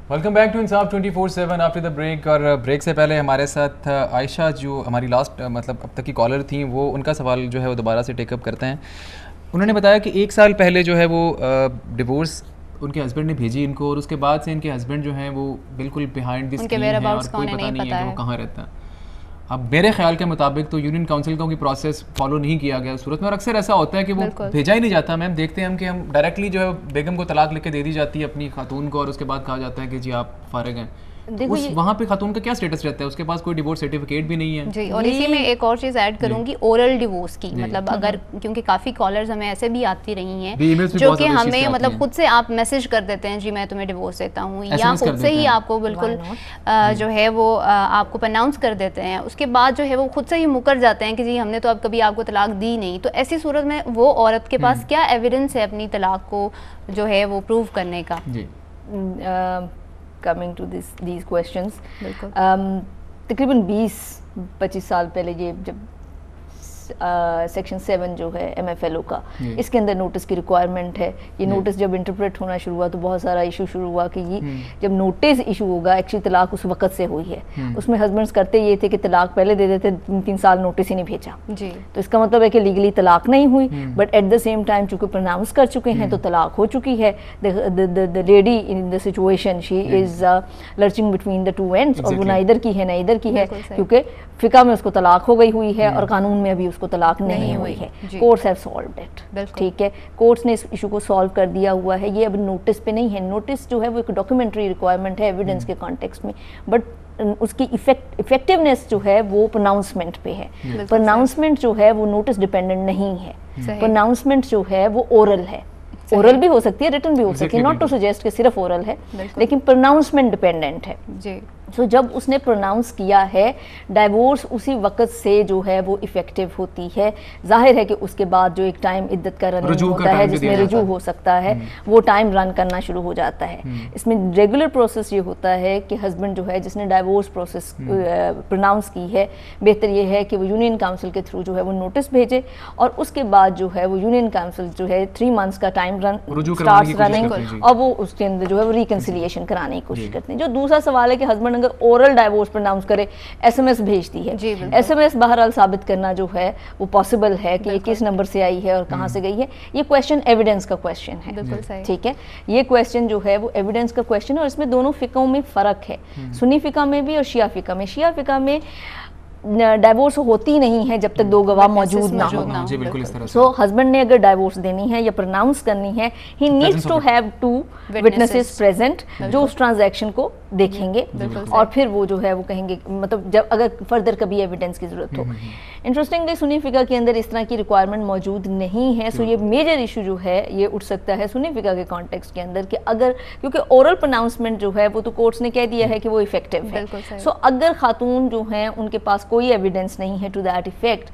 Welcome back to Insaaf 24/7 after the break. और break से पहले हमारे साथ आयशा जो हमारी लास्ट मतलब अब तक की कॉलर थी, वो उनका सवाल जो है वो दोबारा से टेकअप करते हैं। उन्होंने बताया कि 1 साल पहले जो है वो डिवोर्स उनके हस्बैंड ने भेजी इनको, और उसके बाद से इनके हस्बैंड जो हैं वो बिल्कुल बिहाइंड द स्क्रीन है और कोई पता नहीं है कि वो कहाँ रहता है। अब मेरे ख्याल के मुताबिक तो यूनियन काउंसिल का कोई प्रोसेस फॉलो नहीं किया गया सूरत में, और अक्सर ऐसा होता है कि वो भेजा ही नहीं जाता। मैम देखते हैं हम कि हम डायरेक्टली जो है बेगम को तलाक लिख के दे दी जाती है अपनी खातून को, और उसके बाद कहा जाता है कि जी आप फारिग हैं। उस वहाँ पे खातून का क्या स्टेटस रहता है? उसके पास कोई डिवोर्स सर्टिफिकेट भी नहीं है जी। और इसी में एक और चीज़ ऐड करूंगी, ओरल डिवोर्स की। मतलब अगर क्योंकि काफ़ी कॉलर्स हमें ऐसे भी आती रही हैं जो कि हमें मतलब खुद से आप मैसेज कर देते हैं जी मैं तुम्हें डिवोर्स देता हूँ, या खुद से ही आपको बिल्कुल जो है वो आपको अनाउंस कर देते हैं। उसके बाद जो है वो खुद से ही मुकर जाते हैं कि जी हमने तो अब कभी आपको तलाक दी नहीं। तो ऐसी सूरत में वो औरत के पास क्या एविडेंस है अपनी तलाक को जो है वो प्रूव करने का? कमिंग टू these questions, तकरीबन 20-25 साल पहले ये जब सेक्शन 7 जो है MFLO का, इसके अंदर नोटिस की रिक्वायरमेंट है। ये नोटिस जब इंटरप्रेट होना शुरू हुआ तो बहुत सारा इशू शुरू हुआ कि ये जब नोटिस इशू होगा, एक्चुअली तलाक उस वक्त से हुई है। उसमें हस्बैंड्स करते ये थे कि तलाक पहले दे देते, 3 साल नोटिस ही नहीं भेजा जी। तो इसका मतलब है कि लीगली तलाक नहीं हुई, but at the same time चूंकि प्रोनाउंस कर चुके हैं तो तलाक हो चुकी है। The lady in the situation she is lurching between the two ends, और वो ना इधर की है ना इधर की है, क्योंकि फिका में उसको तलाक हो गई हुई है और कानून में अभी उसको तलाक नहीं हुई है। कोर्ट्स हैव सॉल्व्ड इट, ठीक है, कोर्ट्स ने इस इशू को सॉल्व कर दिया हुआ है। ये अब नोटिस पे नहीं है। नोटिस जो है वो एक डॉक्यूमेंट्री रिक्वायरमेंट है एविडेंस के कॉन्टेक्स्ट में, बट उसकी इफेक्टिवनेस जो है वो प्रोनाउंसमेंट पे है। प्रोनाउंसमेंट जो है वो नोटिस डिपेंडेंट नहीं है। प्रोनाउंसमेंट जो है वो ओरल है, ओरल भी हो सकती है, रिटन भी हो सकती है, नॉट टू सजेस्ट कि सिर्फ ओरल है, लेकिन प्रोनाउंसमेंट डिपेंडेंट है जी। तो जब उसने प्रोनाउंस किया है, डाइवोर्स उसी वक्त से जो है वो इफेक्टिव होती है। जाहिर है कि उसके बाद जो एक टाइम इद्दत का रनिंग होता है जिसमें रुजू हो सकता है, वो टाइम रन करना शुरू हो जाता है। इसमें रेगुलर प्रोसेस ये होता है कि हस्बैंड जो है जिसने डाइवोर्स प्रोसेस प्रोनाउंस की है, बेहतर ये है कि वो यूनियन काउंसिल के थ्रू जो है वो नोटिस भेजे, और उसके बाद जो है वो यूनियन काउंसिल जो है 3 मंथ्स का टाइम स्टार्ट्स रनिंग, और वो उसके अंदर जो है वो रिकंसिलिएशन कराने की कोशिश करते हैं। जो दूसरा सवाल है कि हस्बैंड अगर ओरल डाइवोर्स प्रोनाउंस करे, SMS भेजती है, SMS बहरहाल साबित करना जो है वो पॉसिबल है कि ये किस नंबर से आई है और कहाँ से गई है। ये क्वेश्चन एविडेंस का क्वेश्चन है, ठीक है, ये क्वेश्चन जो है वो एविडेंस का क्वेश्चन है। और इसमें दोनों फिकों में फ़र्क है, सुन्नी फिका में भी और शिया फिका में। शिया फिका में डाइवोर्स होती नहीं है जब तक 2 गवाह मौजूद ना हो। सो हस्बैंड ने अगर डाइवोर्स देनी है या प्रोनाउंस करनी है, he needs to have 2 witnesses present जो उस ट्रांजैक्शन को देखेंगे, और फिर वो जो है वो कहेंगे, मतलब जब अगर फर्दर कभी एविडेंस की जरूरत हो। इंटरेस्टिंगली सुन्नी फिका के अंदर इस तरह की रिक्वायरमेंट मौजूद नहीं है। सो ये मेजर इशू जो है ये उठ सकता है सुन्नी फिका के कॉन्टेक्स्ट के अंदर कि अगर, क्योंकि ओरल प्रोनाउंसमेंट जो है वो तो कोर्ट्स ने कह दिया है कि वो इफेक्टिव है। सो अगर खातून जो हैं उनके पास कोई एविडेंस नहीं है टू दैट इफेक्ट,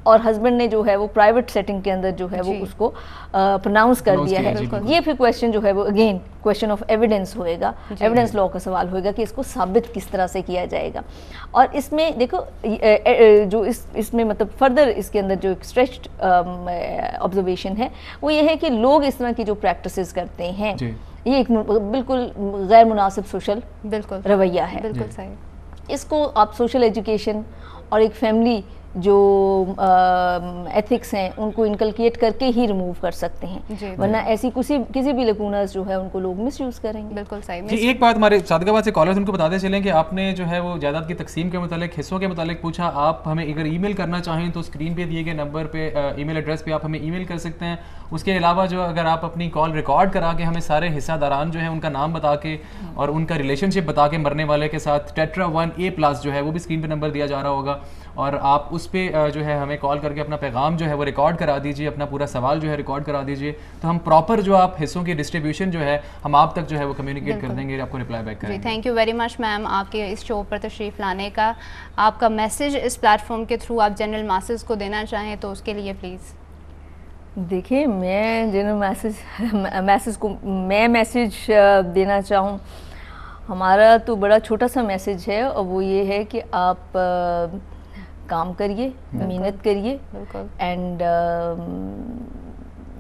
और हस्बैंड ने जो है वो प्राइवेट सेटिंग के अंदर जो है वो उसको प्रोनाउंस कर दिया है, ये फिर क्वेश्चन जो है वो अगेन क्वेश्चन ऑफ एविडेंस होएगा, एविडेंस लॉ का सवाल होएगा कि इसको साबित किस तरह से किया जाएगा। और इसमें देखो जो इसमें मतलब फर्दर इसके अंदर जो एक स्ट्रेच्ड ऑब्जर्वेशन है वो ये है कि लोग इस तरह की जो प्रैक्टिसेस करते हैं ये एक बिल्कुल गैर मुनासिब सोशल रवैया है। बिल्कुल सही। इसको आप सोशल एजुकेशन और एक फैमिली जो एथिक्स हैं उनको इनकलकेट करके ही रिमूव कर सकते हैं, वरना ऐसी किसी भी लकूनस जो है उनको लोग मिसयूज करेंगे। बिल्कुल सही। जी, एक बात हमारे सादगाबाद से कॉलर्स उनको बताते चलें कि आपने जो है वो जायदाद की तकसीम के मुतालिक, हिस्सों के मुतालिक पूछा। आप हमें अगर ईमेल करना चाहें तो स्क्रीन पे दिए गए नंबर पे ईमेल एड्रेस पे आप हमें ईमेल कर सकते हैं। उसके अलावा जो अगर आप अपनी कॉल रिकॉर्ड करा के हमें सारे हिस्सादारान जो है उनका नाम बता के और उनका रिलेशनशिप बता के मरने वाले के साथ टेट्रा 1A+ जो है वो भी स्क्रीन पे नंबर दिया जा रहा होगा, और आप उस पर जो है हमें कॉल करके अपना पैगाम जो है वो रिकॉर्ड करा दीजिए, अपना पूरा सवाल जो है रिकॉर्ड करा दीजिए, तो हम प्रॉपर जो आप हिस्सों की डिस्ट्रीब्यूशन जो है हम आप तक जो है वो कम्युनिकेट कर देंगे, आपको रिप्लाई बैक करेंगे। Thank you very much ma'am आपके इस शो पर तशरीफ़ लाने का। आपका मैसेज इस प्लेटफॉर्म के थ्रू आप जनरल मासेस को देना चाहें तो उसके लिए प्लीज़। देखिए, मैं जनरल मैसेज को मैसेज देना चाहूँ, हमारा तो बड़ा छोटा सा मैसेज है, और वो ये है कि आप काम करिए, मेहनत करिए, एंड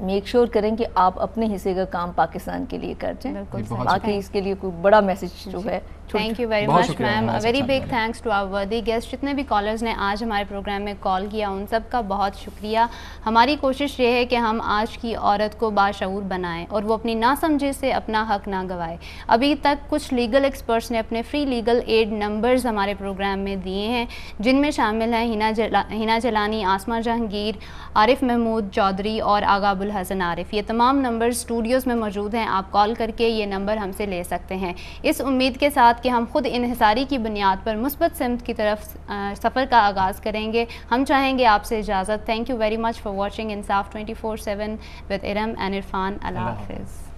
मेक श्योर करें कि आप अपने हिस्से का काम पाकिस्तान के लिए कर जाएं। बाकी इसके लिए कोई बड़ा मैसेज जो है। Thank you very much ma'am, very big thanks to our worthy guest. जितने भी कॉलर्स ने आज हमारे प्रोग्राम में कॉल किया उन सब का बहुत शुक्रिया। हमारी कोशिश ये है कि हम आज की औरत को बाशऊर बनाएं और वो अपनी नासमझी से अपना हक ना गवाए। अभी तक कुछ लीगल एक्सपर्ट्स ने अपने फ्री लीगल एड नंबर्स हमारे प्रोग्राम में दिए हैं, जिनमें शामिल हैं हिना जलानी, आसमा जहांगीर, आरिफ महमूद चौधरी और आगा अबुल हसन आरिफ। ये तमाम नंबर स्टूडियोज़ में मौजूद हैं, आप कॉल करके ये नंबर हमसे ले सकते हैं। इस उम्मीद के साथ कि हम खुद इन्हिसारी की बुनियाद पर मुस्बत सिमत की तरफ सफ़र का आगाज़ करेंगे, हम चाहेंगे आपसे इजाज़त। Thank you very much for watching Insaf 24/7 with Iram and Irfan. अल्लाह हाफ़िज़।